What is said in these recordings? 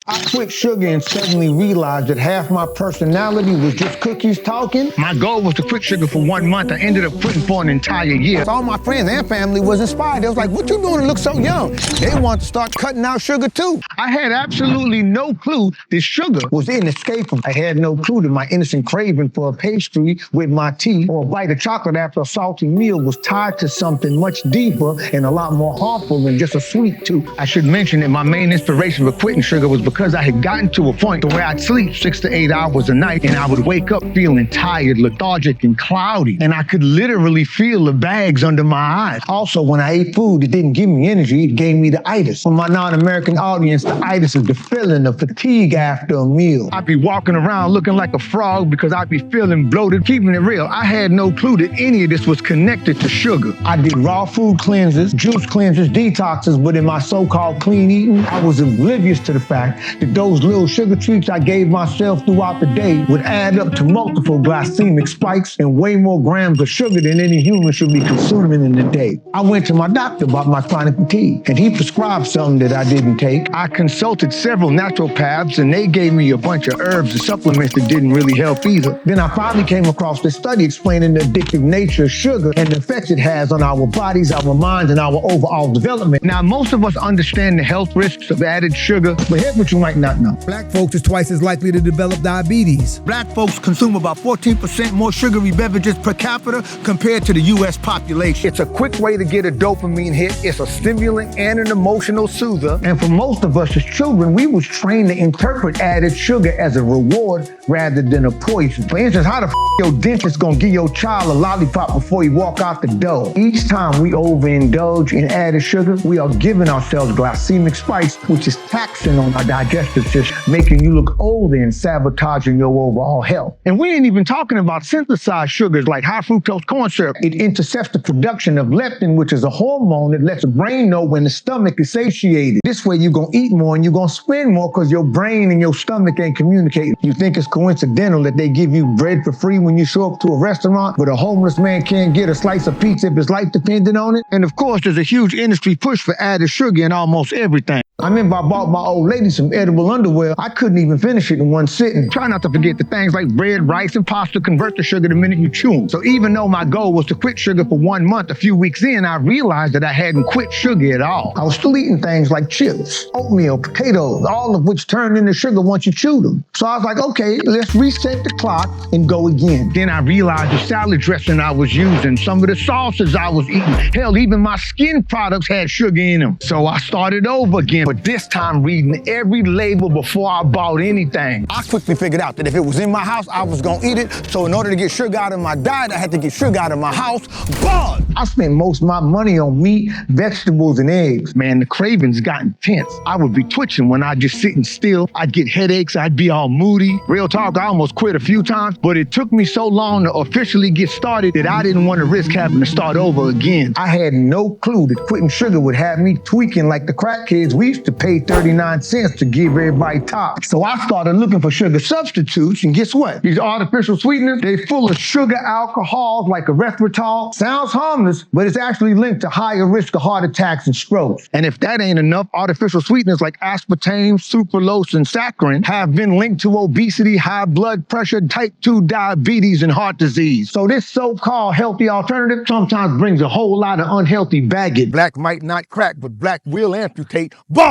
I quit sugar and suddenly realized that half my personality was just cookies talking. My goal was to quit sugar for 1 month. I ended up quitting for an entire year. All my friends and family was inspired. They was like, what you doing to look so young? They want to start cutting out sugar too. I had absolutely no clue that sugar Was inescapable. I had no clue that my innocent craving for a pastry with my tea or a bite of chocolate after a salty meal was tied to something much deeper and a lot more harmful than just a sweet tooth. I should mention that my main inspiration for quitting sugar was because I had gotten to a point where I'd sleep 6 to 8 hours a night and I would wake up feeling tired, lethargic, and cloudy. And I could literally feel the bags under my eyes. Also, when I ate food that didn't give me energy, it gave me the itis. For my non-American audience, the itis is the feeling of fatigue after a meal. I'd be walking around looking like a frog because I'd be feeling bloated. Keeping it real, I had no clue that any of this was connected to sugar. I did raw food cleanses, juice cleanses, detoxes, but in my so-called clean eating, I was oblivious to the fact that those little sugar treats I gave myself throughout the day would add up to multiple glycemic spikes and way more grams of sugar than any human should be consuming in a day. I went to my doctor about my chronic fatigue, and he prescribed something that I didn't take. I consulted several naturopaths, and they gave me a bunch of herbs and supplements that didn't really help either. Then I finally came across this study explaining the addictive nature of sugar and the effects it has on our bodies, our minds, and our overall development. Now, most of us understand the health risks of added sugar, But here's what you might not know. Black folks is twice as likely to develop diabetes. Black folks consume about 14% more sugary beverages per capita compared to the U.S. population. It's a quick way to get a dopamine hit. It's a stimulant and an emotional soother. And for most of us as children, we was trained to interpret added sugar as a reward rather than a poison. For instance, how the your dentist gonna give your child a lollipop before he walk out the door? Each time we overindulge in added sugar, we are giving ourselves glycemic spikes, which is taxing on our digestive system, making you look older and sabotaging your overall health. And we ain't even talking about synthesized sugars like high fructose corn syrup. It intercepts the production of leptin, which is a hormone that lets the brain know when the stomach is satiated. This way you're gonna eat more and you're gonna spend more because your brain and your stomach ain't communicating. You think it's coincidental that they give you bread for free when you show up to a restaurant, but a homeless man can't get a slice of pizza if his life depended on it? And of course, there's a huge industry push for added sugar in almost everything. I remember I bought my old lady some edible underwear. I couldn't even finish it in one sitting. Try not to forget that things like bread, rice, and pasta convert to sugar the minute you chew them. So even though my goal was to quit sugar for 1 month, a few weeks in, I realized that I hadn't quit sugar at all. I was still eating things like chips, oatmeal, potatoes, all of which turned into sugar once you chewed them. So I was like, okay, let's reset the clock and go again. Then I realized the salad dressing I was using, some of the sauces I was eating, hell, even my skin products had sugar in them. So I started over again, but this time reading every label before I bought anything. I quickly figured out that if it was in my house, I was gonna eat it. So in order to get sugar out of my diet, I had to get sugar out of my house. But I spent most of my money on meat, vegetables, and eggs. Man, the cravings got intense. I would be twitching when I'd just sitting still. I'd get headaches, I'd be all moody. Real talk, I almost quit a few times, but it took me so long to officially get started that I didn't want to risk having to start over again. I had no clue that quitting sugar would have me tweaking like the crack kids we used to pay 39 cents to give everybody top. So I started looking for sugar substitutes, and guess what? These artificial sweeteners, they full of sugar alcohols like erythritol. Sounds harmless, but it's actually linked to higher risk of heart attacks and strokes. And if that ain't enough, artificial sweeteners like aspartame, sucralose, and saccharin have been linked to obesity, high blood pressure, type 2 diabetes, and heart disease. So this so-called healthy alternative sometimes brings a whole lot of unhealthy baggage. Black might not crack, but black will amputate. Bars!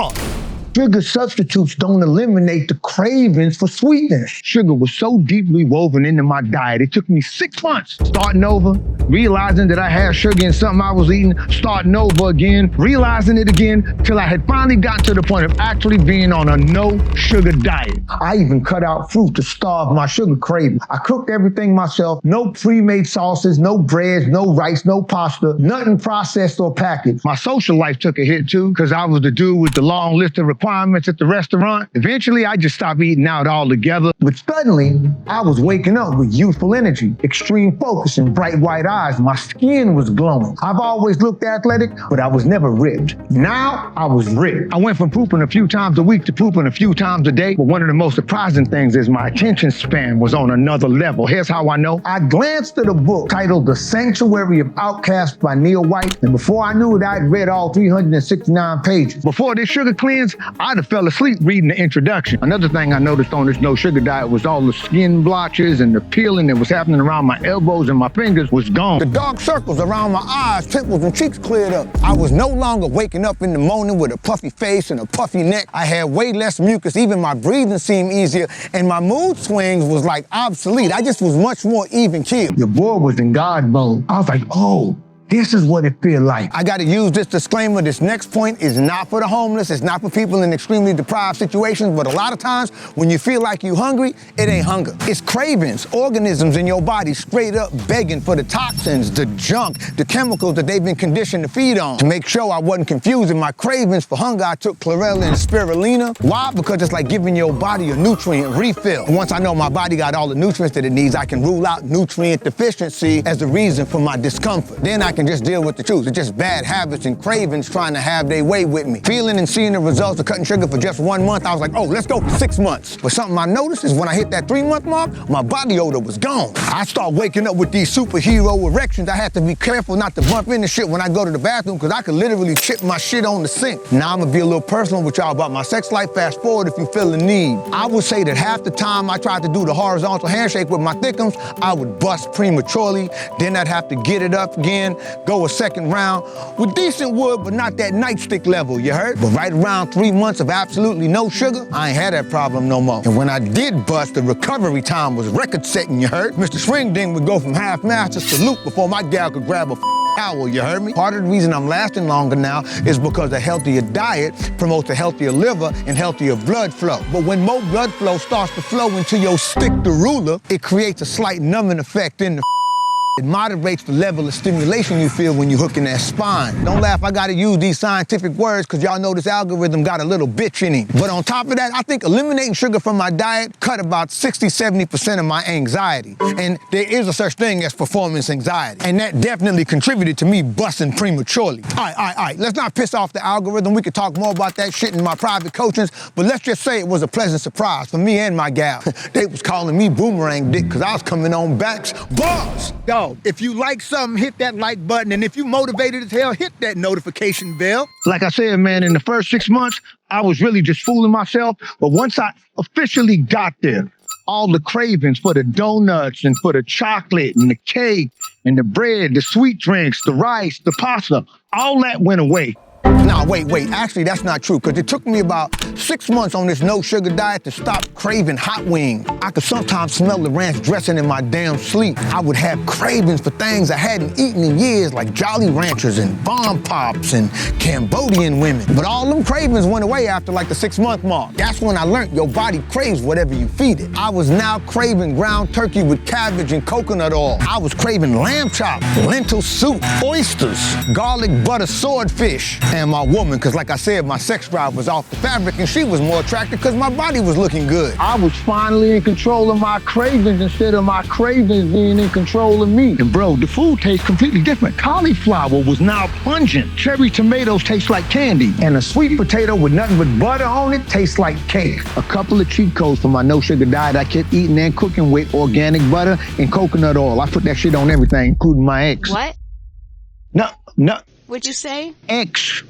Sugar substitutes don't eliminate the cravings for sweetness. Sugar was so deeply woven into my diet, it took me 6 months starting over, realizing that I had sugar in something I was eating, starting over again, realizing it again, till I had finally gotten to the point of actually being on a no sugar diet. I even cut out fruit to starve my sugar craving. I cooked everything myself, no pre-made sauces, no breads, no rice, no pasta, nothing processed or packaged. My social life took a hit too, because I was the dude with the long list of requirements at the restaurant. Eventually, I just stopped eating out altogether. But suddenly, I was waking up with youthful energy, extreme focus, and bright white eyes. My skin was glowing. I've always looked athletic, but I was never ripped. Now, I was ripped. I went from pooping a few times a week to pooping a few times a day. But one of the most surprising things is my attention span was on another level. Here's how I know. I glanced at a book titled The Sanctuary of Outcasts by Neil White, and before I knew it, I'd read all 369 pages. Before this sugar cleanse, I'd have fell asleep reading the introduction. Another thing I noticed on this no sugar diet was all the skin blotches and the peeling that was happening around my elbows and my fingers was gone. The dark circles around my eyes, temples, and cheeks cleared up. I was no longer waking up in the morning with a puffy face and a puffy neck. I had way less mucus. Even my breathing seemed easier, and my mood swings was like obsolete. I just was much more even keeled. Your boy was in God mode. I was like, oh, this is what it feels like. I got to use this disclaimer. This next point is not for the homeless. It's not for people in extremely deprived situations. But a lot of times when you feel like you're hungry, it ain't hunger. It's cravings, organisms in your body straight up begging for the toxins, the junk, the chemicals that they've been conditioned to feed on. To make sure I wasn't confusing my cravings for hunger, I took chlorella and spirulina. Why? Because it's like giving your body a nutrient refill. And once I know my body got all the nutrients that it needs, I can rule out nutrient deficiency as the reason for my discomfort. Then I can just deal with the truth. It's just bad habits and cravings trying to have their way with me. Feeling and seeing the results of cutting sugar for just 1 month, I was like, oh, let's go for 6 months. But something I noticed is when I hit that 3-month mark, my body odor was gone. I start waking up with these superhero erections. I had to be careful not to bump into shit when I go to the bathroom because I could literally chip my shit on the sink. Now I'm gonna be a little personal with y'all about my sex life. Fast forward if you feel the need. I would say that half the time I tried to do the horizontal handshake with my thickums, I would bust prematurely. Then I'd have to get it up again, go a second round with decent wood, but not that nightstick level, you heard? But right around 3 months of absolutely no sugar, I ain't had that problem no more. And when I did bust, the recovery time was record-setting, you heard? Mr. Swing Ding would go from half masters to Luke before my gal could grab a towel, you heard me? Part of the reason I'm lasting longer now is because a healthier diet promotes a healthier liver and healthier blood flow. But when more blood flow starts to flow into your stick to ruler, it creates a slight numbing effect in the It moderates the level of stimulation you feel when you hook in that spine. Don't laugh, I gotta use these scientific words because y'all know this algorithm got a little bitch in him. But on top of that, I think eliminating sugar from my diet cut about 60-70% of my anxiety. And there is a such thing as performance anxiety. And that definitely contributed to me busting prematurely. All right, let's not piss off the algorithm. We could talk more about that shit in my private coachings, but let's just say it was a pleasant surprise for me and my gal. They was calling me boomerang dick because I was coming on backs. Bars! Yo, if you like something, hit that like button. And if you motivated as hell, hit that notification bell. Like I said, man, in the first 6 months, I was really just fooling myself. But once I officially got there, all the cravings for the donuts and for the chocolate and the cake and the bread, the sweet drinks, the rice, the pasta, all that went away. Nah, wait. Actually, that's not true, because it took me about 6 months on this no-sugar diet to stop craving hot wings. I could sometimes smell the ranch dressing in my damn sleep. I would have cravings for things I hadn't eaten in years, like Jolly Ranchers and Bomb Pops and Cambodian women. But all them cravings went away after like the 6-month mark. That's when I learned your body craves whatever you feed it. I was now craving ground turkey with cabbage and coconut oil. I was craving lamb chops, lentil soup, oysters, garlic butter swordfish, and my woman, because like I said, my sex drive was off the fabric and she was more attractive because my body was looking good. I was finally in control of my cravings instead of my cravings being in control of me. And bro, the food tastes completely different. Cauliflower was now pungent. Cherry tomatoes taste like candy. And a sweet potato with nothing but butter on it tastes like cake. A couple of cheat codes for my no-sugar diet I kept eating and cooking with organic butter and coconut oil. I put that shit on everything, including my eggs. What? No. What'd you say? X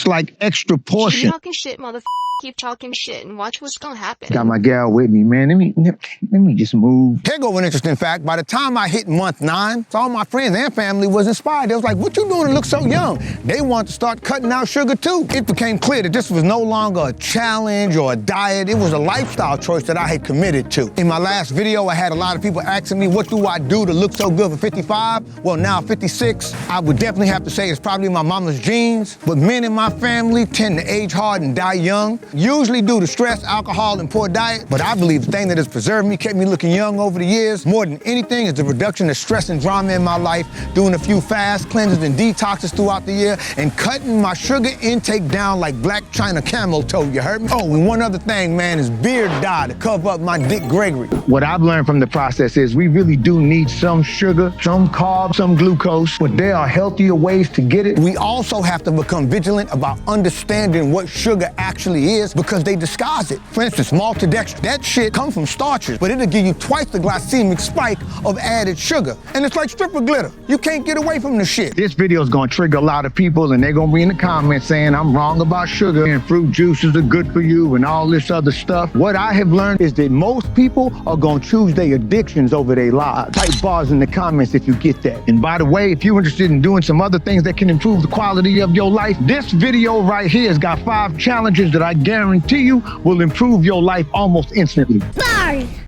like extra portion. Keep talking shit, motherfucker. Keep talking shit and watch what's gonna happen. Got my gal with me, man. Let me just move. Here go an interesting fact. By the time I hit month 9, all my friends and family was inspired. They was like, what you doing to look so young? They wanted to start cutting out sugar too. It became clear that this was no longer a challenge or a diet. It was a lifestyle choice that I had committed to. In my last video, I had a lot of people asking me, what do I do to look so good for 55? Well, now 56, I would definitely have to say it's probably my mama's genes. But men in my family tend to age hard and die young. Usually due to stress, alcohol, and poor diet, but I believe the thing that has preserved me, kept me looking young over the years, more than anything, is the reduction of stress and drama in my life, doing a few fast cleanses and detoxes throughout the year, and cutting my sugar intake down like Black China camel toe, you heard me? Oh, and one other thing, man, is beard dye to cover up my Dick Gregory. What I've learned from the process is we really do need some sugar, some carbs, some glucose, but there are healthier ways to get it. We also have to become vigilant about understanding what sugar actually is because they disguise it. For instance, maltodextrin. That shit comes from starches, but it'll give you twice the glycemic spike of added sugar. And it's like stripper glitter. You can't get away from the shit. This video is gonna trigger a lot of people, and they're gonna be in the comments saying I'm wrong about sugar and fruit juices are good for you and all this other stuff. What I have learned is that most people are gonna choose their addictions over their lives. Type bars in the comments if you get that. And by the way, if you're interested in doing some other things that can improve the quality of your life, this video right here has got 5 challenges that I guarantee you will improve your life almost instantly. Bars!